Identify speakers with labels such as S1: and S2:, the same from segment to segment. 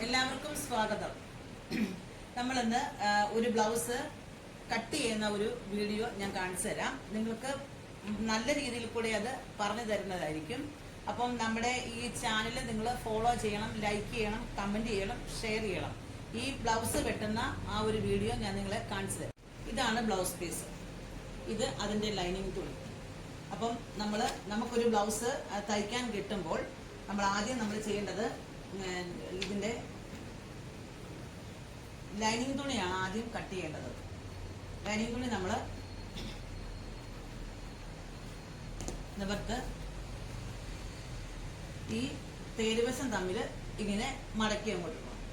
S1: എല്ലാവർക്കും സ്വാഗതം. നമ്മളിന്ന് ഒരു ബ്ലൗസ് കട്ട് ചെയ്യുന്ന ഒരു വീഡിയോ ഞാൻ കാണിച്ചു തരാം. നിങ്ങൾക്ക് നല്ല രീതിയിൽ കൂടി അത് പറഞ്ഞു തരുന്നതായിരിക്കും. അപ്പം നമ്മുടെ ഈ ചാനൽ നിങ്ങൾ ഫോളോ ചെയ്യണം, ലൈക്ക് ചെയ്യണം, കമന്റ് ചെയ്യണം, ഷെയർ ചെയ്യണം. ഈ ബ്ലൗസ് വെട്ടുന്ന ആ ഒരു വീഡിയോ ഞാൻ നിങ്ങളെ കാണിച്ചു തരാം. ഇതാണ് ബ്ലൗസ് പീസ്, ഇത് അതിൻ്റെ ലൈനിങ് തുണി. അപ്പം നമുക്കൊരു ബ്ലൗസ് തയ്ക്കാൻ കിട്ടുമ്പോൾ നമ്മൾ ആദ്യം ചെയ്യേണ്ടത് ഇതിൻ്റെ ലൈനിങ് തുണിയാണ് ആദ്യം കട്ട് ചെയ്യേണ്ടത്. ലൈനിങ് തുണി നമ്മൾ നിവർത്ത് ഈ തേരുവശം തമ്മിൽ ഇങ്ങനെ മടക്കി അങ്ങോട്ട് പോകണം.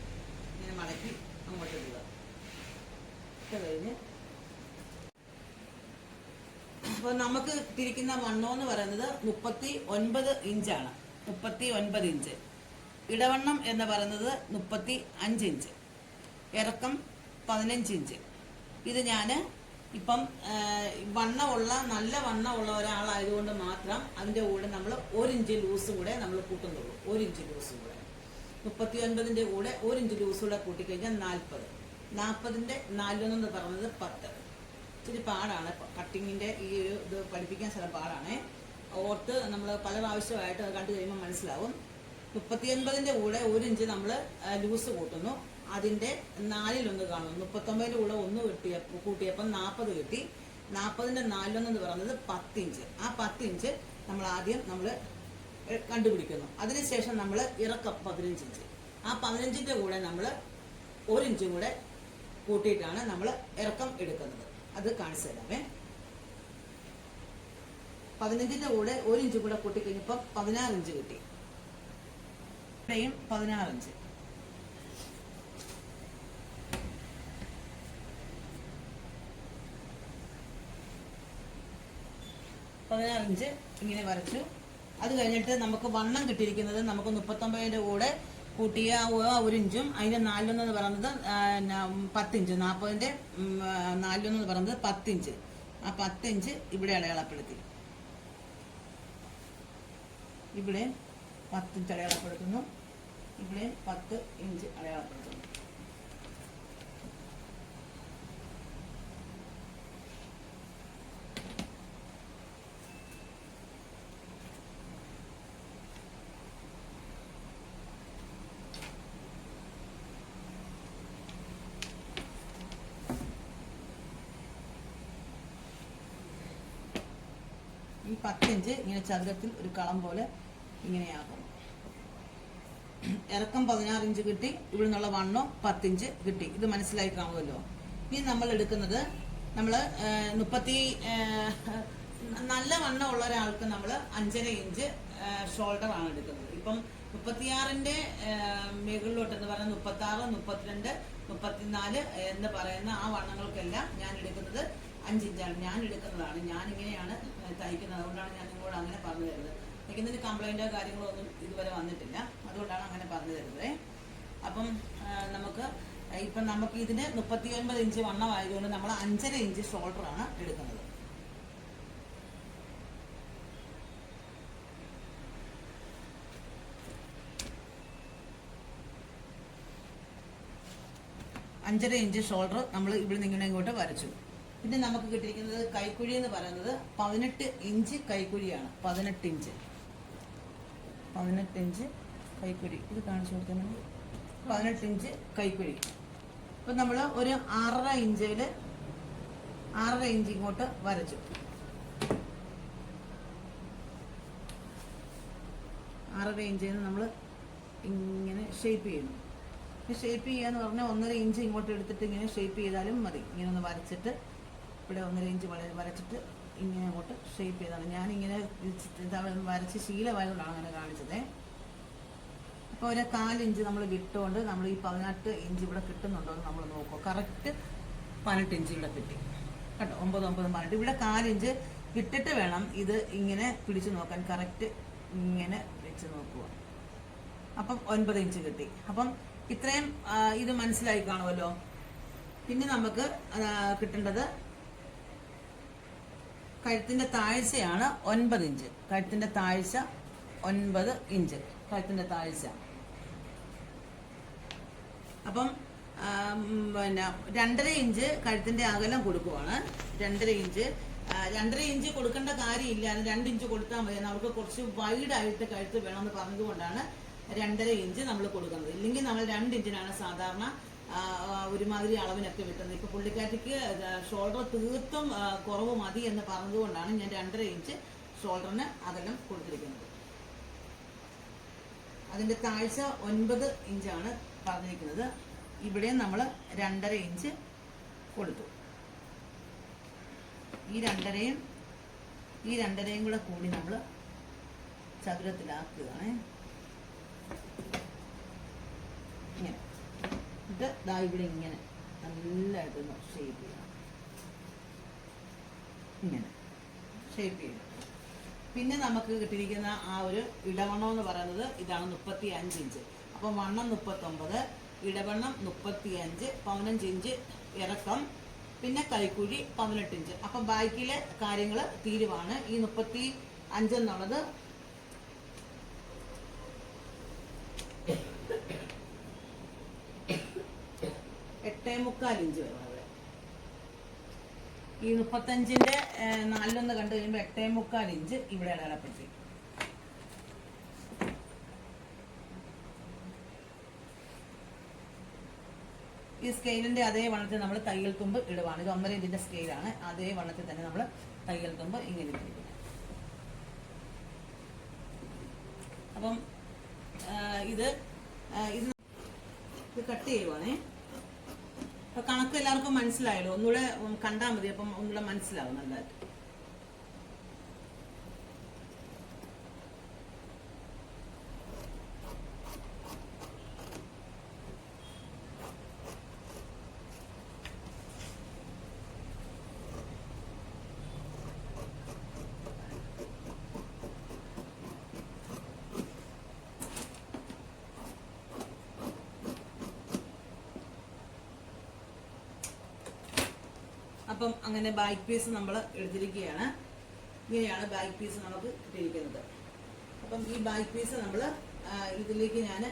S1: ഇങ്ങനെ മടക്കി അങ്ങോട്ട് ഇടുക. ഇട്ട് കഴിഞ്ഞ് അപ്പോൾ നമുക്ക് തിരിക്കുന്ന വണ്ണം എന്ന് പറയുന്നത് 39 ഇഞ്ചാണ്. 39 ഇഞ്ച്. ഇടവണ്ണം എന്ന് പറയുന്നത് 35 ഇഞ്ച്. ഇറക്കം 15 ഇഞ്ച്. ഇത് ഞാൻ ഇപ്പം നല്ല വണ്ണമുള്ള ഒരാളായതുകൊണ്ട് മാത്രം അതിൻ്റെ കൂടെ നമ്മൾ 1 ഇഞ്ച് ലൂസും കൂടെ നമ്മൾ കൂട്ടുന്നുള്ളൂ. 1 ഇഞ്ച് ലൂസും കൂടെ 39ൻ്റെ കൂടെ 1 ഇഞ്ച് ലൂസ് കൂടെ കൂട്ടിക്കഴിഞ്ഞാൽ 40. 40ൻ്റെ 4 എന്ന് പറയുന്നത് 10. ഇച്ചിരി പാടാണ് കട്ടിങ്ങിൻ്റെ ഈ ഒരു ഇത് പഠിപ്പിക്കാൻ സ്ഥലം പാടാണ്. ഓർത്ത് നമ്മൾ പല പ്രാവശ്യമായിട്ട് കണ്ടു കഴിയുമ്പോൾ മനസ്സിലാവും. 39ൻ്റെ കൂടെ 1 ഇഞ്ച് നമ്മൾ ലൂസ് കൂട്ടുന്നു. അതിൻ്റെ 4 കാണുന്നു. 39ൻ്റെ കൂടെ 1 കൂട്ടിയപ്പം 40 കിട്ടി. 40ൻ്റെ 4 എന്ന് പറയുന്നത് 10 ഇഞ്ച്. ആ 10 ഇഞ്ച് ആദ്യം കണ്ടുപിടിക്കുന്നു. അതിനുശേഷം നമ്മൾ ഇറക്കം 15 ഇഞ്ച്. ആ 15ൻ്റെ കൂടെ നമ്മൾ 1 ഇഞ്ചും കൂടെ കൂട്ടിയിട്ടാണ് നമ്മൾ ഇറക്കം എടുക്കുന്നത്. അത് കാണിച്ചു തരാമേ. 15ൻ്റെ കൂടെ 1 ഇഞ്ചും കൂടെ കൂട്ടിക്കഴിഞ്ഞപ്പോൾ 16 ഇഞ്ച് കിട്ടി. ഇവിടെയും 16 ഇഞ്ച്. ഇങ്ങനെ വരച്ചു. അത് കഴിഞ്ഞിട്ട് നമുക്ക് വണ്ണം കിട്ടിയിരിക്കുന്നത് നമുക്ക് 39ൻ്റെ കൂടെ കൂട്ടിയ 1 ഇഞ്ചും അതിൻ്റെ 4 എന്ന് പറയുന്നത് 10 ഇഞ്ച്. 40ൻ്റെ 4 എന്ന് പറയുന്നത് 10 ഇഞ്ച്. ആ 10 ഇഞ്ച് ഇവിടെ അടയാളപ്പെടുത്തി. ഇവിടെ 10 ഇഞ്ച് അടയാളപ്പെടുത്തുന്നു. ഇവിടെ 10 ഇഞ്ച് അടയാളപ്പെടുത്തുന്നു. ഈ 10 ഇഞ്ച് ഇങ്ങനെ ചതുരത്തിൽ ഒരു കളം പോലെ ഇങ്ങനെയാക്കണം. ഇറക്കം 16 ഇഞ്ച് കിട്ടി. ഇവിടെ നിന്നുള്ള വണ്ണം 10 ഇഞ്ച് കിട്ടി. ഇത് മനസ്സിലായി കാണുമല്ലോ. ഇനി നമ്മൾ എടുക്കുന്നത് നല്ല വണ്ണം ഉള്ള ഒരാൾക്ക് നമ്മൾ 5.5 ഇഞ്ച് ഷോൾഡർ ആണ് എടുക്കുന്നത്. ഇപ്പം 36ൻ്റെ മുകളിലോട്ട് എന്ന് പറയുന്നത് 36, 32, 34 എന്ന് പറയുന്ന ആ വണ്ണങ്ങൾക്കെല്ലാം ഞാൻ എടുക്കുന്നത് 5 ഇഞ്ചാണ്. ഞാൻ എടുക്കുന്നതാണ്. ഞാനിങ്ങനെയാണ് തയ്ക്കുന്നത്. അതുകൊണ്ടാണ് ഞാൻ നിങ്ങളോട് അങ്ങനെ പറഞ്ഞു തരുന്നത്. തയ്ക്കുന്നതിന് കംപ്ലൈൻറ്റോ കാര്യങ്ങളോ ഒന്നും ഇതുവരെ വന്നിട്ടില്ല. അതുകൊണ്ടാണ് അങ്ങനെ പറഞ്ഞു തരുന്നത്. അപ്പം നമുക്ക് ഇതിന് 39 ഇഞ്ച് വണ്ണമായതുകൊണ്ട് നമ്മൾ 5.5 ഇഞ്ച് ഷോൾഡറാണ് എടുക്കുന്നത്. അഞ്ചര ഇഞ്ച് ഷോൾഡർ നമ്മൾ ഇവിടെ നിന്ന് ഇങ്ങോട്ട് വരച്ചു. പിന്നെ നമുക്ക് കിട്ടിയിരിക്കുന്നത് കൈക്കുഴി എന്ന് പറയുന്നത് 18 ഇഞ്ച് കൈക്കുഴിയാണ്. 18 ഇഞ്ച് കൈക്കുഴി. ഇത് കാണിച്ചു കൊടുക്കാൻ 18 ഇഞ്ച് കൈക്കുഴി. അപ്പം നമ്മൾ ഒരു 6.5 ഇഞ്ച് ഇങ്ങോട്ട് വരച്ചു. 6.5 ഇഞ്ചിന് നമ്മൾ ഇങ്ങനെ ഷേപ്പ് ചെയ്യുന്നു. ഷേപ്പ് ചെയ്യാന്ന് പറഞ്ഞാൽ 1.5 ഇഞ്ച് ഇങ്ങോട്ട് എടുത്തിട്ട് ഇങ്ങനെ ഷേപ്പ് ചെയ്താലും മതി. ഇങ്ങനെ ഒന്ന് വരച്ചിട്ട് ഇവിടെ 1.5 ഇഞ്ച് വരച്ചിട്ട് ഇങ്ങനെ അങ്ങോട്ട് ഷേപ്പ് ചെയ്താണ്. ഞാനിങ്ങനെ വരച്ച് ശീലമായതുകൊണ്ടാണ് അങ്ങനെ കാണിച്ചത്. അപ്പോൾ ഒരു 4 ഇഞ്ച് നമ്മൾ വിട്ടുകൊണ്ട് നമ്മൾ ഈ 18 ഇഞ്ച് ഇവിടെ കിട്ടുന്നുണ്ടോ എന്ന് നമ്മൾ നോക്കുക. കറക്റ്റ് 18 ഇഞ്ച് ഇവിടെ കിട്ടി കേട്ടോ. 9, 18 ഇവിടെ 4 ഇഞ്ച് വിട്ടിട്ട് വേണം ഇത് ഇങ്ങനെ പിടിച്ചു നോക്കാൻ. കറക്റ്റ് ഇങ്ങനെ വെച്ച് നോക്കുക. അപ്പം 9 ഇഞ്ച് കിട്ടി. അപ്പം ഇത്രയും ഇത് മനസ്സിലായി കാണുമല്ലോ. പിന്നെ നമുക്ക് കിട്ടേണ്ടത് കഴുത്തിൻ്റെ താഴ്ചയാണ് 9 ഇഞ്ച്. കഴുത്തിൻ്റെ താഴ്ച 9 ഇഞ്ച്. കഴുത്തിൻ്റെ താഴ്ച അപ്പം പിന്നെ 2.5 ഇഞ്ച് കഴുത്തിൻ്റെ അകലം കൊടുക്കുവാണ്. 2.5 ഇഞ്ച് 2.5 ഇഞ്ച് കൊടുക്കേണ്ട കാര്യമില്ല, 2 ഇഞ്ച് കൊടുത്താൽ മതി. നമുക്ക് കുറച്ച് വൈഡായിട്ട് കഴുത്ത് വേണമെന്ന് പറഞ്ഞതുകൊണ്ടാണ് 2.5 ഇഞ്ച് നമ്മൾ കൊടുക്കുന്നത്. ഇല്ലെങ്കിൽ നമ്മൾ 2 ഇഞ്ചിനാണ് സാധാരണ ഒരുമാതിരി അളവിനൊക്കെ വിട്ടുന്നത്. ഇപ്പോൾ പുള്ളിക്കാറ്റിക്ക് ഷോൾഡർ തീർത്തും കുറവ് മതി എന്ന് പറഞ്ഞതുകൊണ്ടാണ് ഞാൻ 2.5 ഇഞ്ച് ഷോൾഡറിന് അകലം കൊടുത്തിരിക്കുന്നത്. അതിൻ്റെ താഴ്ച 9 ഇഞ്ചാണ് പറഞ്ഞിരിക്കുന്നത്. ഇവിടെ നമ്മൾ 2.5 ഇഞ്ച് കൊടുത്തു. ഈ 2.5യും കൂടെ കൂടി നമ്മൾ ചതുരത്തിലാക്കുകയാണ്. ഇങ്ങനെ ഇത് ദാ ഇവിടെ ഇങ്ങനെ നല്ലതായിട്ടൊന്ന് ഷേപ്പ് ചെയ്യണം. ഇങ്ങനെ ഷേപ്പ് ചെയ്യണം. പിന്നെ നമുക്ക് കിട്ടിയിരിക്കുന്ന ആ ഒരു ഇടവണ്ണം എന്ന് പറയുന്നത് ഇതാണ് 35 ഇഞ്ച്. അപ്പം വണ്ണം 39, ഇടവണ്ണം 35, 15 ഇഞ്ച് ഇറക്കം, പിന്നെ കൈക്കുഴി 18 ഇഞ്ച്. അപ്പം ബാക്കിലെ കാര്യങ്ങൾ തീരുവാണ്. ഈ 35 എന്നുള്ളത് 8.25 ഇഞ്ച് വരുന്നത്. ഈ 35ന്റെ 4 കണ്ടു കഴിയുമ്പോൾ 8.25 ഇഞ്ച് ഇവിടെ അടയാളപ്പെടുത്തി. ഈ സ്കെയിലിന്റെ അതേ വണ്ണത്തിൽ നമ്മൾ തയ്യൽ തുമ്പ് ഇടുവാണ്. ഇത് 1.5 ഇഞ്ചിന്റെ സ്കെയിലാണ്. അതേ വണ്ണത്തിൽ തന്നെ നമ്മൾ തയ്യൽ തുമ്പ് ഇങ്ങനെ ഇട്ടിരിക്കുന്നത്. അപ്പം ഇത് കട്ട് ചെയ്യുവാണേ. അപ്പൊ കണക്ക് എല്ലാവർക്കും മനസ്സിലായല്ലോ. ഒന്നുകൂടെ കണ്ടാൽ മതി, അപ്പം ഒന്നുകൂടെ മനസ്സിലാവും നല്ലതായിട്ട്. അപ്പം അങ്ങനെ ബാക്ക് പീസ് നമ്മൾ എടുത്തിരിക്കുകയാണ്. ഇങ്ങനെയാണ് ബാക്ക് പീസ് നമുക്ക് കിട്ടിയിരിക്കുന്നത്. അപ്പം ഈ ബാക്ക് പീസ് നമ്മൾ ഇതിലേക്ക് ഞാൻ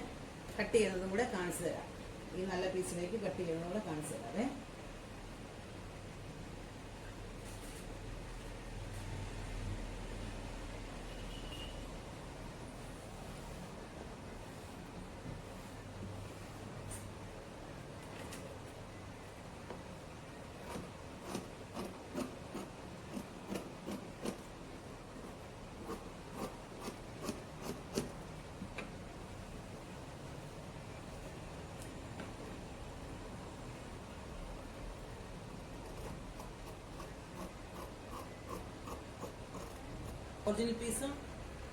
S1: കട്ട് ചെയ്യുന്നതും കൂടെ കാണിച്ചു തരാം. ഈ നല്ല പീസിലേക്ക് കട്ട് ചെയ്യുന്നതും കൂടെ കാണിച്ചു തരാവേ.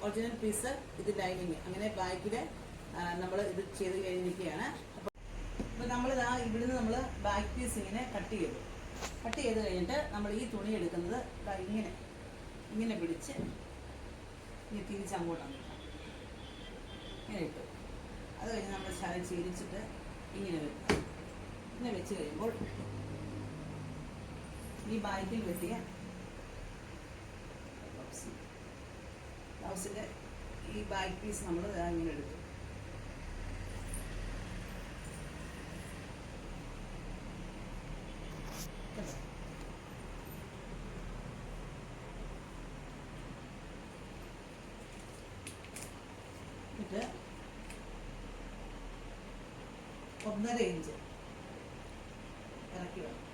S1: ഒറിജിനൽ പീസ് ഇത് ലൈനിങ്, അങ്ങനെ ബാക്കിൽ നമ്മൾ ഇത് ചെയ്ത് കഴിഞ്ഞിരിക്കുകയാണ്. അപ്പോൾ നമ്മളിതാ ഇവിടുന്ന് നമ്മൾ ബാക്ക് പീസ് ഇങ്ങനെ കട്ട് ചെയ്ത് കഴിഞ്ഞിട്ട് നമ്മൾ ഈ തുണി എടുക്കുന്നത് ഇങ്ങനെ പിടിച്ച് ഇങ്ങനെ തിരിച്ചങ്ങോട്ടാണ് ഇങ്ങനെ ഇട്ടു. അത് കഴിഞ്ഞ് നമ്മൾ ചരിച്ചിട്ട് ഇങ്ങനെ വെച്ച് കഴിയുമ്പോൾ ഈ ബാക്കിൽ വെട്ടിയ ബ്ലൗസിൻ്റെ ഈ ബാക്ക് പീസ് നമ്മൾ ഇങ്ങനെ എടുത്തു. എന്നിട്ട് 1.5 ഇഞ്ച് ഇറക്കി വേണം.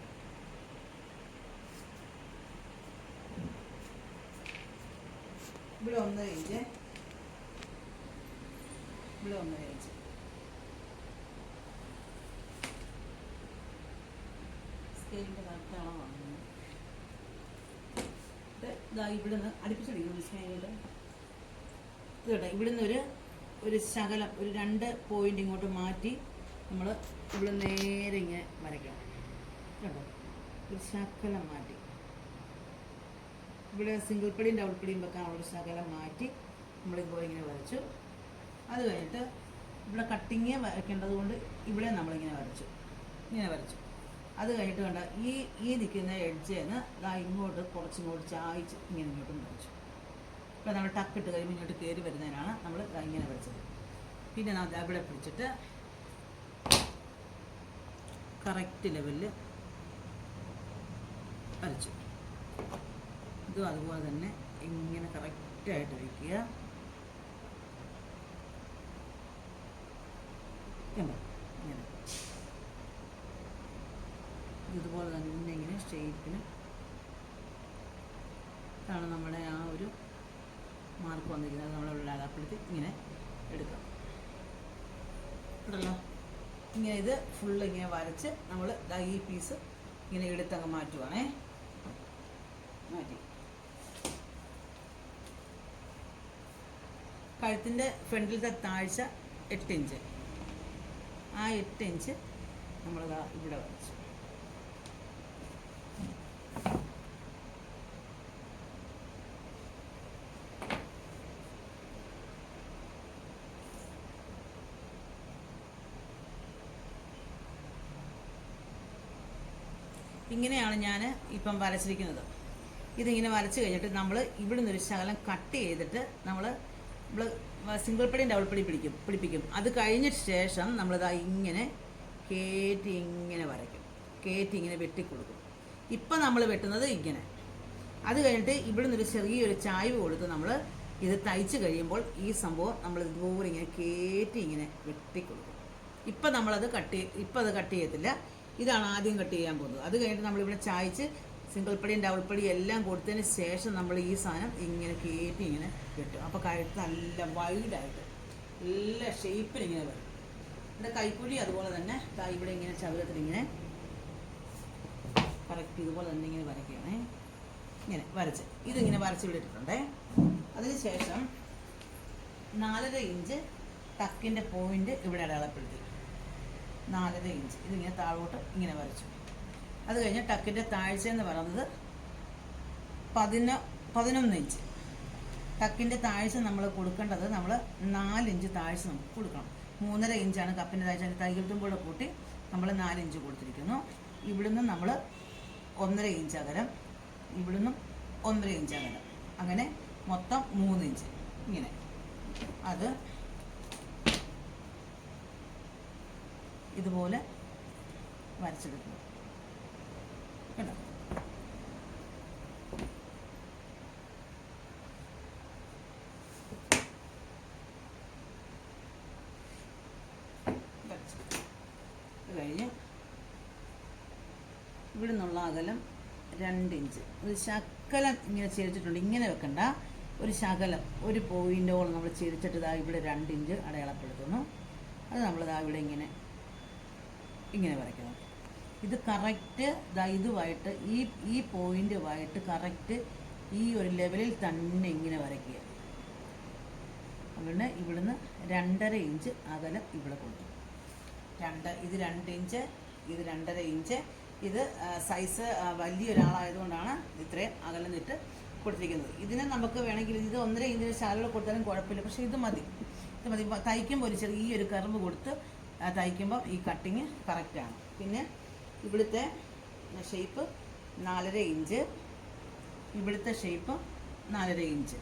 S1: ഇവിടെ 1.5 ഇഞ്ച്, ഇവിടെ 1.5 ഇഞ്ച്. സ്കെയിലിൻ്റെ കറക്റ്റ് അളവാണ്. ഇവിടുന്ന് അടുപ്പിച്ചടിക്കുന്നു സ്കെയിലിൻ്റെ. ഇത് കേട്ടോ, ഇവിടുന്ന് ഒരു ശകലം ഒരു 2 പോയിന്റ് ഇങ്ങോട്ട് മാറ്റി നമ്മൾ ഇവിടെ നേരെ ഇങ്ങനെ വരയ്ക്കണം കേട്ടോ. ഒരു ശകലം മാറ്റി ഇവിടെ സിംഗിൾ പിടിയും ഡബിൾ പിടിയും വെക്കാൻ ഒരു ശകലം മാറ്റി നമ്മളിപ്പോൾ ഇങ്ങനെ വരച്ചു. അത് കഴിഞ്ഞിട്ട് ഇവിടെ കട്ടിങ് വരയ്ക്കേണ്ടത് കൊണ്ട് ഇവിടെ നമ്മളിങ്ങനെ വരച്ചു. അത് കഴിഞ്ഞിട്ട് കണ്ട ഈ നിൽക്കുന്ന എഡ്ജേന്ന് ഇങ്ങോട്ട് കുറച്ചിങ്ങോട്ട് ചായച്ച് ഇങ്ങോട്ടും വരച്ചു. ഇപ്പോൾ നമ്മൾ ടക്കിട്ട് കഴിയുമ്പോൾ ഇങ്ങോട്ട് കയറി വരുന്നതിനാണ് നമ്മൾ ഇങ്ങനെ വരച്ചത്. പിന്നെ ഇവിടെ പിടിച്ചിട്ട് കറക്റ്റ് ലെവലിൽ വരച്ചു. ഇതും അതുപോലെ തന്നെ ഇങ്ങനെ കറക്റ്റായിട്ട് വയ്ക്കുക. കണ്ടോ ഇങ്ങനെ ഇതുപോലെ തന്നെ ഇങ്ങനെ ഷേപ്പിന് ഇതാണ് നമ്മുടെ ആ ഒരു മാർക്ക് വന്നിരിക്കുന്നത്. നമ്മളുള്ള അടയാളപ്പെടുത്തി ഇങ്ങനെ എടുക്കാം. ഉണ്ടല്ലോ ഇങ്ങനെ ഇത് ഫുള്ള് ഇങ്ങനെ വരച്ച് നമ്മൾ ഈ പീസ് ഇങ്ങനെ എടുത്തങ്ങ് മാറ്റുവാണേ. മാറ്റി കഴുത്തിൻ്റെ ഫ്രണ്ടിലത്തെ താഴ്ച 8 ഇഞ്ച്. ആ 8 ഇഞ്ച് നമ്മളിതാ ഇവിടെ വരച്ചു. ഇങ്ങനെയാണ് ഞാൻ ഇപ്പം വരച്ചിരിക്കുന്നത്. ഇതിങ്ങനെ വരച്ച് കഴിഞ്ഞിട്ട് നമ്മൾ ഇവിടെ നിന്നൊരു ശകലം കട്ട് ചെയ്തിട്ട് നമ്മൾ സിംഗിൾ പടി ഡബിൾ പടി പിടിപ്പിക്കും. അത് കഴിഞ്ഞിട്ട് ശേഷം നമ്മളിതാ ഇങ്ങനെ കയറ്റി ഇങ്ങനെ വരയ്ക്കും. കയറ്റി ഇങ്ങനെ വെട്ടിക്കൊടുക്കും. ഇപ്പം നമ്മൾ വെട്ടുന്നത് ഇങ്ങനെ. അത് കഴിഞ്ഞിട്ട് ഇവിടെ നിന്നൊരു ചെറിയൊരു ചായ്വ് കൊടുത്ത് നമ്മൾ ഇത് തയ്ച്ച് കഴിയുമ്പോൾ ഈ സംഭവം നമ്മൾ ഇതുപോലെ ഇങ്ങനെ കയറ്റി ഇങ്ങനെ വെട്ടിക്കൊടുക്കും. ഇപ്പം അത് കട്ട് ചെയ്യത്തില്ല. ഇതാണ് ആദ്യം കട്ട് ചെയ്യാൻ പോകുന്നത്. അത് കഴിഞ്ഞിട്ട് നമ്മളിവിടെ ചായച്ച് സിംഗിൾ പടിയും ഡബിൾ പടിയും എല്ലാം കൊടുത്തതിന് ശേഷം നമ്മൾ ഈ സാധനം ഇങ്ങനെ കയറ്റി ഇങ്ങനെ വെട്ടും. അപ്പോൾ കഴുത്ത് നല്ല വൈഡായിട്ട് നല്ല ഷേപ്പിൽ ഇങ്ങനെ വരും. ഇവിടെ കൈക്കുഴി അതുപോലെ തന്നെ ഇവിടെ ഇങ്ങനെ ചതുരത്തിൽ ഇങ്ങനെ കറക്റ്റ് ഇതുപോലെ തന്നെ ഇങ്ങനെ വരയ്ക്കുകയാണേ. ഇങ്ങനെ വരച്ച് ഇതിങ്ങനെ വരച്ച് വിട്ടിട്ടുണ്ടേ. അതിന് ശേഷം 4.5 ഇഞ്ച് ടക്കിൻ്റെ പോയിന്റ് ഇവിടെ അടയാളപ്പെടുത്തി. 4.5 ഇഞ്ച് ഇതിങ്ങനെ താഴോട്ട് ഇങ്ങനെ വരച്ചു. അത് കഴിഞ്ഞ് ടക്കിൻ്റെ താഴ്ച എന്ന് പറയുന്നത് 11 ഇഞ്ച്. ടക്കിൻ്റെ താഴ്ച നമ്മൾ കൊടുക്കേണ്ടത് നമ്മൾ 4 ഇഞ്ച് താഴ്ച നമുക്ക് കൊടുക്കണം. 3.5 ഇഞ്ചാണ് കപ്പിൻ്റെ താഴ്ച. തൈകൾത്തും കൂടെ കൂട്ടി നമ്മൾ 4 ഇഞ്ച് കൊടുത്തിരിക്കുന്നു. ഇവിടുന്ന് നമ്മൾ 1.5 ഇഞ്ച് അകലം, ഇവിടുന്നും 1.5 ഇഞ്ച് അകലം, അങ്ങനെ മൊത്തം 3 ഇഞ്ച് ഇങ്ങനെ. അത് ഇതുപോലെ വരച്ചെടുക്കുക. കേട്ടോ കഴിഞ്ഞ് ഇവിടെ നിന്നുള്ള അകലം 2 ഇഞ്ച്. ഒരു ശകലം ഇങ്ങനെ ചെരിച്ചിട്ടുണ്ട്. ഇങ്ങനെ വെക്കണ്ട, ഒരു ശകലം ഒരു പോയിൻ്റോളം നമ്മൾ ചെരിച്ചിട്ട് ഇതാ ഇവിടെ 2 ഇഞ്ച് അടയാളപ്പെടുത്തുന്നു. അത് നമ്മളിതാ ഇവിടെ ഇങ്ങനെ വരയ്ക്കണം. ഇത് കറക്റ്റ് ഇതുമായിട്ട് ഈ പോയിന്റുമായിട്ട് കറക്റ്റ് ഈ ഒരു ലെവലിൽ തന്നെ ഇങ്ങനെ വരയ്ക്കുക. അതുകൊണ്ട് ഇവിടുന്ന് 2.5 ഇഞ്ച് അകലം ഇവിടെ കൊടുത്തു. ഇത് 2 ഇഞ്ച്, ഇത് 2.5 ഇഞ്ച്. ഇത് സൈസ് വലിയൊരാളായതുകൊണ്ടാണ് ഇത്രയും അകലം നിട്ട് കൊടുത്തിരിക്കുന്നത്. ഇതിനെ നമുക്ക് വേണമെങ്കിൽ ഇത് 1.5 ഇഞ്ചിന് ശാലകൾ കൊടുത്താലും കുഴപ്പമില്ല. പക്ഷേ ഇത് മതി. തയ്ക്കുമ്പോൾ ഒരു ചെറിയൊരു കർവ് കൊടുത്ത് തയ്ക്കുമ്പോൾ ഈ കട്ടിങ് കറക്റ്റാണ്. പിന്നെ ഇവിടുത്തെ ഷേപ്പ് 4.5 ഇഞ്ച്, ഇവിടുത്തെ ഷേപ്പ് 4.5 ഇഞ്ച്.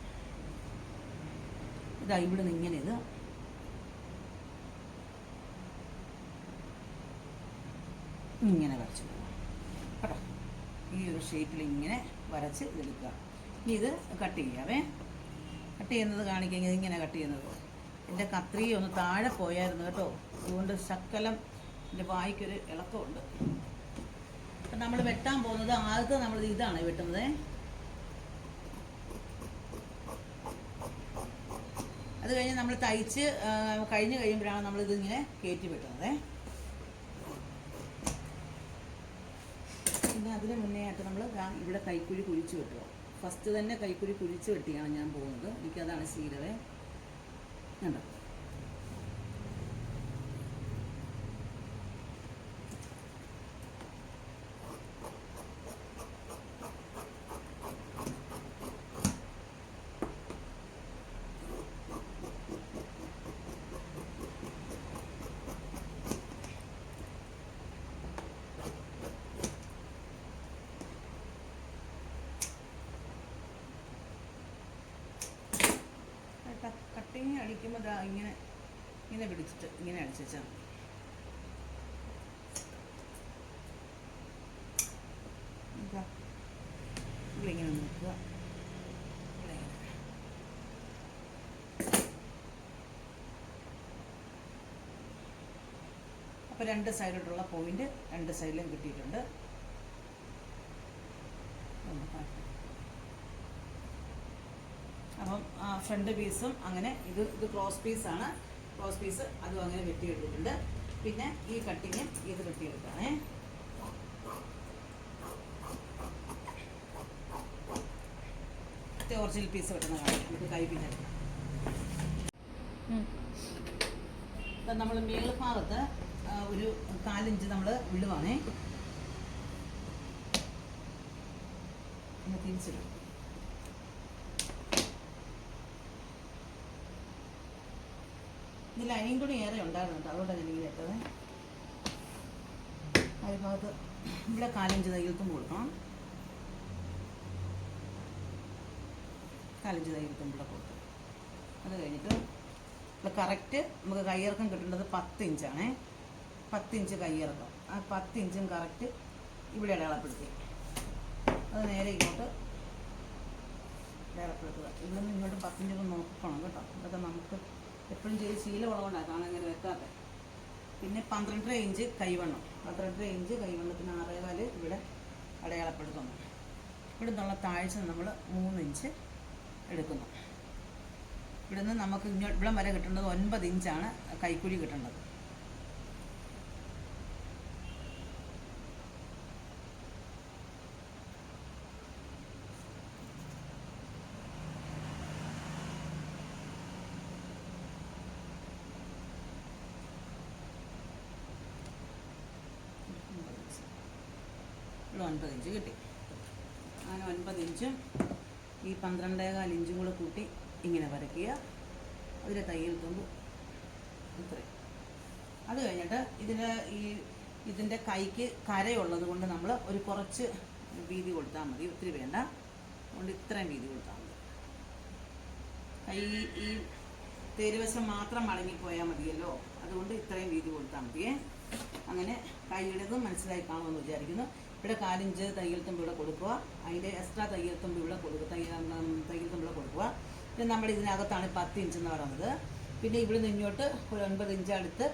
S1: ഇതാ ഇവിടെ നിന്ന് ഇങ്ങനെ ഇത് ഇങ്ങനെ വരച്ചു കേട്ടോ. ഈ ഒരു ഷേപ്പിൽ ഇങ്ങനെ വരച്ച് ഇതെടുക്കുക. ഇനി ഇത് കട്ട് ചെയ്യാവേ. കട്ട് ചെയ്യുന്നത് കാണിക്കുക. ഇങ്ങനെ കട്ട് ചെയ്യുന്നത്. എൻ്റെ കത്രിക ഒന്ന് താഴെ പോയായിരുന്നു കേട്ടോ. അതുകൊണ്ട് ശക്കലം എൻ്റെ വായിക്കൊരു ഇളക്കമുണ്ട്. അപ്പം നമ്മൾ വെട്ടാൻ പോകുന്നത് ആദ്യത്തെ നമ്മൾ ഇതാണ് വെട്ടുന്നത്. അത് കഴിഞ്ഞ് നമ്മൾ തയ്ച്ച് കഴിഞ്ഞ് കഴിയുമ്പോഴാണ് നമ്മളിതിങ്ങനെ കയറ്റി വെട്ടുന്നത്. പിന്നെ അതിന് മുന്നേ ആയിട്ട് നമ്മൾ ഇവിടെ കൈക്കുഴി കുഴിച്ച് വെട്ടുക. ഫസ്റ്റ് തന്നെ കൈക്കുഴി കുഴിച്ച് വെട്ടിയാണ് ഞാൻ പോകുന്നത്. എനിക്കതാണ് ശീലവേ. കണ്ടോ കട്ടിങ് അടിക്കുമ്പോൾ ഇങ്ങനെ പിടിച്ചിട്ട് ഇങ്ങനെ അടിച്ചാൽ ഇപ്പോൾ രണ്ട് സൈഡിലോട്ടുള്ള പോയിന്റ് രണ്ട് സൈഡിലും കിട്ടിയിട്ടുണ്ട്. അപ്പം ഫ്രണ്ട് പീസും അങ്ങനെ ഇത് ക്രോസ് പീസാണ്. ക്രോസ് പീസ് അതും അങ്ങനെ വെട്ടിയെടുത്തിട്ടുണ്ട്. പിന്നെ ഈ കട്ടിങ്ങും ഇത് വെട്ടിയെടുക്കുകയാണേ. ഒറിജിനൽ പീസ് വെട്ടുന്ന കാര്യം ഇത് കൈ പിന്നെ നമ്മൾ മേൽഭാഗത്ത് ഒരു 4 ഇഞ്ച് നമ്മൾ വിടുവാണേ. തിരിച്ചിടും. ഇതിൽ ലൈനിങ് കൂടി ഏറെ ഉണ്ടായിരുന്നുണ്ട്, അതുകൊണ്ടാണ് ഞാൻ ഇങ്ങനെ ഇട്ടത്. അതിനകത്ത് ഇവിടെ 4 ഇഞ്ച് തയ്യൽത്തും കൊടുക്കണം. 4 ഇഞ്ച് തയ്യൽത്തും ഇവിടെ കൊടുക്കും. അത് കഴിഞ്ഞിട്ട് ഇവിടെ കറക്റ്റ് നമുക്ക് കയ്യിറക്കം കിട്ടേണ്ടത് 10 ഇഞ്ചാണേ. 10 ഇഞ്ച് കയ്യിറക്കം. ആ 10 ഇഞ്ചും കറക്റ്റ് ഇവിടെ അടയാളപ്പെടുത്തി അത് നേരെ ഇങ്ങോട്ട് അടയാളപ്പെടുത്തുക. ഇവിടെ നിന്ന് ഇങ്ങോട്ട് 10 ഇഞ്ചൊക്കെ നോക്കണം കേട്ടോ. ഇതൊക്കെ നമുക്ക് എപ്പോഴും ചെയ്ത് ശീലമുള്ളതുകൊണ്ടാണ് കാണാൻ ഇങ്ങനെ വെക്കാതെ. പിന്നെ 12.5 ഇഞ്ച് കൈവണ്ണം. 12.5 ഇഞ്ച് കൈവണ്ണത്തിന് 6.25 ഇവിടെ അടയാളപ്പെടുത്തുന്നു. ഇവിടെ നിന്നുള്ള താഴ്ച നമ്മൾ 3 ഇഞ്ച് എടുക്കുന്നു. ഇവിടുന്ന് നമുക്ക് ഇങ്ങോട്ട് ഇവിടം വരെ കിട്ടേണ്ടത് 9 ഇഞ്ചാണ് കൈക്കുഴി കിട്ടേണ്ടത്. ഇവിടെ 9 ഇഞ്ച് കിട്ടി. അങ്ങനെ 9 ഇഞ്ചും ഈ 12.25 ഇഞ്ചും കൂടെ കൂട്ടി ഇങ്ങനെ വരയ്ക്കുക. അതിൽ തയ്യൽ തുമ്പ് ഇത്രയും. അത് കഴിഞ്ഞിട്ട് ഇതിൻ്റെ കൈക്ക് കരയുള്ളത് കൊണ്ട് നമ്മൾ ഒരു കുറച്ച് വീതി കൊടുത്താൽ മതി, ഒത്തിരി വേണ്ട. അതുകൊണ്ട് ഇത്രയും വീതി കൊടുത്താൽ മതി. കൈ ഈ തേരുവശം മാത്രം മടങ്ങിപ്പോയാൽ മതിയല്ലോ, അതുകൊണ്ട് ഇത്രയും വീതി കൊടുത്താൽ മതിയേ. അങ്ങനെ കൈയുടേതും മനസ്സിലായി കാണുമെന്ന് വിചാരിക്കുന്നു. ഇവിടെ 4 ഇഞ്ച് തയ്യൽ തുമ്പ് ഇവിടെ കൊടുക്കുക. അതിൻ്റെ എക്സ്ട്രാ തയ്യൽ തുമ്പ് ഇവിടെ കൊടുക്കുക. തയ്യൽ തുമ്പ് ഇവിടെ കൊടുക്കുക. പിന്നെ നമ്മുടെ ഇതിനകത്താണ് 10 ഇഞ്ച് എന്ന് പറയുന്നത്. പിന്നെ ഇവിടെ നിന്ന് ഇങ്ങോട്ട് ഒരു 9 ഇഞ്ച് അടുത്ത്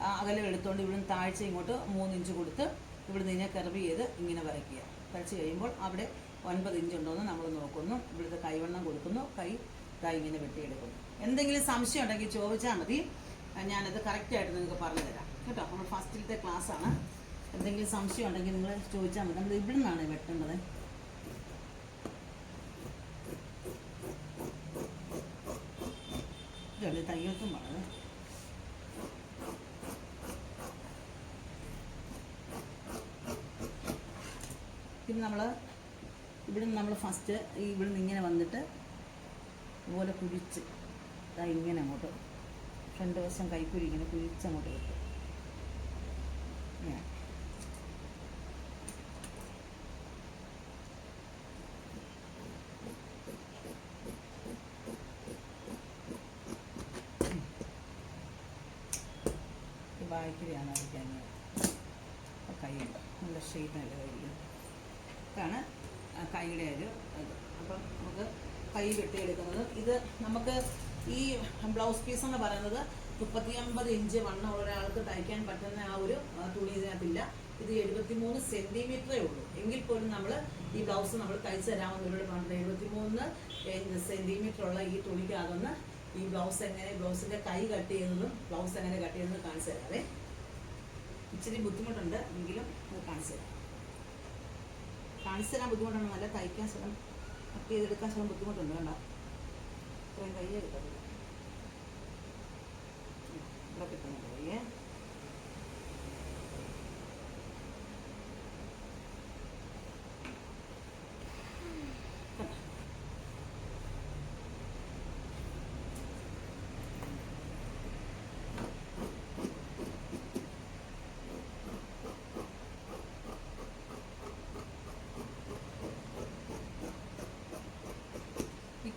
S1: അകലം എടുത്തുകൊണ്ട് ഇവിടുന്ന് താഴ്ച ഇങ്ങോട്ട് 3 ഇഞ്ച് കൊടുത്ത് ഇവിടെ നിന്ന് കർവ് ചെയ്ത് ഇങ്ങനെ വരയ്ക്കുക. വരച്ച് കഴിയുമ്പോൾ അവിടെ 9 ഇഞ്ച് ഉണ്ടോയെന്ന് നമ്മൾ നോക്കുന്നു. ഇവിടുത്തെ കൈവണ്ണം കൊടുക്കുന്നു. കൈ ഇങ്ങനെ വെട്ടിയെടുക്കുന്നു. എന്തെങ്കിലും സംശയം ഉണ്ടെങ്കിൽ ചോദിച്ചാൽ മതി, ഞാനത് കറക്റ്റായിട്ട് നിങ്ങൾക്ക് പറഞ്ഞു തരാം കേട്ടോ. നമ്മൾ ഫസ്റ്റിലത്തെ ക്ലാസ്സാണ്. എന്തെങ്കിലും സംശയം ഉണ്ടെങ്കിൽ നിങ്ങൾ ചോദിച്ചാൽ മതി. നമ്മൾ ഇവിടെ നിന്നാണ് വെട്ടേണ്ടത്. ഇതല്ലേ തയ്യൽത്തും വളരെ പിന്നെ നമ്മൾ ഫസ്റ്റ് ഇവിടെ നിന്ന് ഇങ്ങനെ വന്നിട്ട് ഇതുപോലെ കുഴിച്ച് ഇങ്ങനെ അങ്ങോട്ട് ഫ്രണ്ട് വശം കൈക്കുഴി ഇങ്ങനെ കുഴിച്ചങ്ങോട്ട് വെക്കും. ബാക്കിലാണ് വരയ്ക്കാൻ കൈയുണ്ട്. നല്ല ഷേപ്പിനല്ല കഴിക്കുന്നത്. ഇതാണ് കൈയുടെ ഒരു ഇത്. അപ്പം നമുക്ക് കൈ വെട്ടിയെടുക്കുന്നത്. ഇത് നമുക്ക് ഈ ബ്ലൗസ് പീസ് എന്ന് പറയുന്നത് 39 ഇഞ്ച് വണ്ണമുള്ള ഒരാൾക്ക് തയ്ക്കാൻ പറ്റുന്ന ആ ഒരു തുണി ഇതിനകത്തില്ല. ഇത് 73 സെൻറ്റിമീറ്ററേ ഉള്ളൂ. എങ്കിൽ പോലും നമ്മൾ ഈ ബ്ലൗസ് നമ്മൾ തയ്ച്ച് തരാമെന്നവരോട് പറഞ്ഞിട്ട് 73 സെൻറ്റിമീറ്റർ ഉള്ള ഈ തുണിക്കകത്തുനിന്ന് ഈ ബ്ലൗസിൻ്റെ കൈ കട്ട് ചെയ്യുന്നതും ബ്ലൗസ് എങ്ങനെ കട്ട് ചെയ്യുന്നതും കാണിച്ചു തരാവേ. ഇച്ചിരി ബുദ്ധിമുട്ടുണ്ട് എങ്കിലും അത് കാണിച്ചു തരാൻ ബുദ്ധിമുട്ടാണ്. നല്ല തയ്ക്കാൻ സ്ഥലം കട്ട് ചെയ്തെടുക്കാൻ സ്ഥലം ബുദ്ധിമുട്ടുണ്ട്. വേണ്ട ഇത്രയും കയ്യേ കിട്ടത്തില്ല. ഇവിടെ കിട്ടുന്നുണ്ട് കയ്യേ.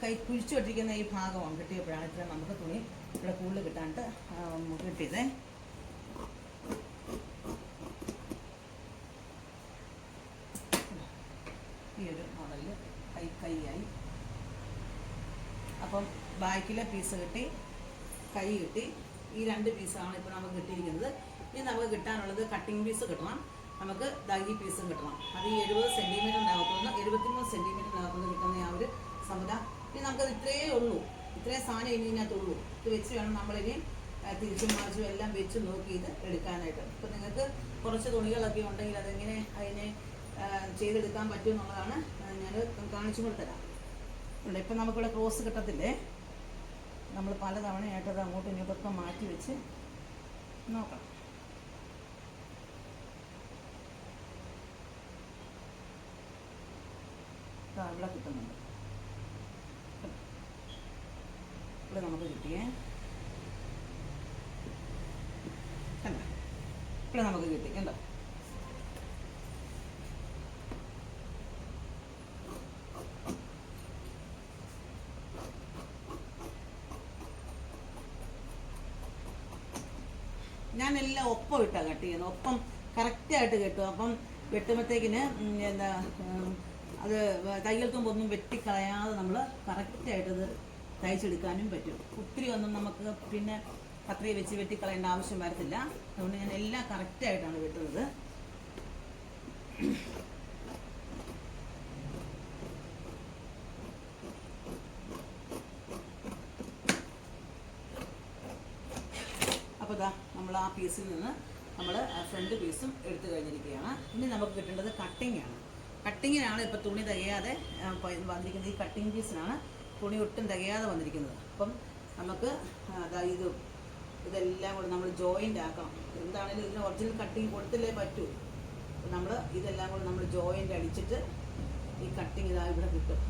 S1: കൈ കുഴിച്ചു വെട്ടിരിക്കുന്ന ഈ ഭാഗമാണ് കിട്ടിയപ്പോഴാണ് ഇത്ര നമുക്ക് തുണി ഇവിടെ കൂടുതൽ കിട്ടാണ്ട് കിട്ടിയത്. ഈ ഒരു മോഡലിൽ കൈയായി. അപ്പം ബാക്കിലെ പീസ് കിട്ടി, കൈ കിട്ടി. ഈ 2 പീസാണ് ഇപ്പോൾ നമുക്ക് കിട്ടിയിരിക്കുന്നത്. ഇനി നമുക്ക് കിട്ടാനുള്ളത് കട്ടിങ് പീസ് കിട്ടണം. നമുക്ക് ഈ പീസും കിട്ടണം. അത് ഈ 70 സെൻറ്റിമീറ്ററിനകത്തുനിന്ന് 73 സെൻറ്റിമീറ്ററിനകത്തുനിന്ന് കിട്ടുന്ന ആ ഒരു സമത. ഇനി നമുക്കത് ഇത്രയേ ഉള്ളൂ. ഇത്രയും സാധനം ഇതിനകത്തുള്ളൂ. ഇത് വെച്ച് വേണം നമ്മളിനി തിരിച്ചും മറിച്ചും എല്ലാം വെച്ച് നോക്കി ഇത് എടുക്കാനായിട്ട്. ഇപ്പം നിങ്ങൾക്ക് കുറച്ച് തുണികളൊക്കെ ഉണ്ടെങ്കിൽ അതെങ്ങനെ അതിനെ ചെയ്തെടുക്കാൻ പറ്റും എന്നുള്ളതാണ് ഞാൻ കാണിച്ചു കൊടുത്തരാം. ഉണ്ട്. ഇപ്പം നമുക്കിവിടെ ക്രോസ് കിട്ടത്തില്ലേ, നമ്മൾ പലതവണയായിട്ടത് അങ്ങോട്ടും ഇങ്ങോട്ടൊക്കെ മാറ്റി വെച്ച് നോക്കണം. ഇവിടെ കിട്ടുന്നുണ്ട്. ഇവിടെ നമുക്ക് കിട്ടിയേ കണ്ടോ, ഇവിടെ നമുക്ക് കിട്ടി കണ്ടോ. ഞാനെല്ലാം ഒപ്പം ഇട്ടാണ് കട്ട് ചെയ്യുന്നത്. ഒപ്പം കറക്റ്റായിട്ട് കെട്ടും. അപ്പം വെട്ടുമ്പോഴത്തേക്കിന് എന്താ അത് തയ്യൽ തുമ്പൊന്നും വെട്ടിക്കളയാതെ നമ്മൾ കറക്റ്റായിട്ടത് തയ്ച്ചെടുക്കാനും പറ്റും. ഒത്തിരി ഒന്നും നമുക്ക് പിന്നെ കത്രിക വെച്ച് വെട്ടിക്കളയേണ്ട ആവശ്യം വരത്തില്ല. അതുകൊണ്ട് ഞാൻ എല്ലാം കറക്റ്റായിട്ടാണ് വെട്ടുന്നത്. അപ്പോൾ ഇതാ നമ്മൾ ആ പീസിൽ നിന്ന് നമ്മൾ ഫ്രണ്ട് പീസും എടുത്തു കഴിഞ്ഞിരിക്കുകയാണ്. ഇനി നമുക്ക് കിട്ടേണ്ടത് കട്ടിങ് ആണ്. കട്ടിങ്ങിനാണ് ഇപ്പോൾ തുണി തികയാതെ വന്നിരിക്കുന്നത്. ഈ കട്ടിങ് പീസിനാണ് തുണി ഒട്ടും തികയാതെ വന്നിരിക്കുന്നത്. അപ്പം നമുക്ക് ഇതെല്ലാം കൂടെ നമ്മൾ ജോയിൻ്റ് ആക്കണം. എന്താണെങ്കിലും ഇതിന് ഒറിജിനൽ കട്ടിങ് കൊടുത്തില്ലേ പറ്റൂ. നമ്മൾ ഇതെല്ലാം കൂടെ നമ്മൾ ജോയിൻ്റ് അടിച്ചിട്ട് ഈ കട്ടിങ് ഇതാ ഇവിടെ കിട്ടും.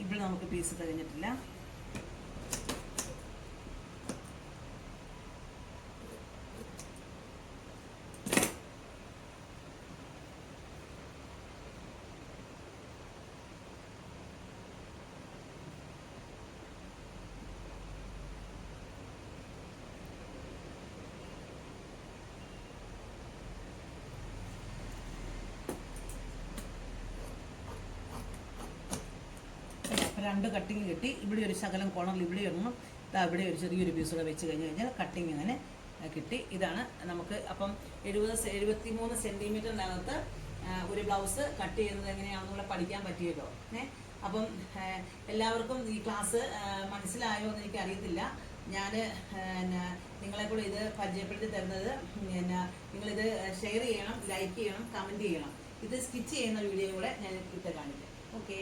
S1: ഇവിടെ നമുക്ക് പീസ് തികഞ്ഞിട്ടില്ല. രണ്ട് കട്ടിങ് കിട്ടി. ഇവിടെ ഒരു ശകലം കോണറിൽ ഇവിടെ ഒന്നും, ഇവിടെ ഒരു ചെറിയൊരു പീസൂടെ വെച്ച് കഴിഞ്ഞാൽ കട്ടിങ് അങ്ങനെ കിട്ടി. ഇതാണ് നമുക്ക്. അപ്പം 73 സെൻറ്റിമീറ്ററിനകത്ത് ഒരു ബ്ലൗസ് കട്ട് ചെയ്യുന്നത് എങ്ങനെയാണെന്നുള്ള പഠിക്കാൻ പറ്റിയല്ലോ. അപ്പം എല്ലാവർക്കും ഈ ക്ലാസ് മനസ്സിലായോ എന്ന് എനിക്ക് അറിയത്തില്ല. ഞാൻ നിങ്ങളെ കൂടെ ഇത് പരിചയപ്പെടുത്തി തരുന്നത് നിങ്ങളിത് ഷെയർ ചെയ്യണം, ലൈക്ക് ചെയ്യണം, കമൻറ്റ് ചെയ്യണം. ഇത് സ്റ്റിച്ച് ചെയ്യുന്ന വീഡിയോ കൂടെ ഞാൻ ഇട്ട് കാണിക്കാം. ഓക്കെ.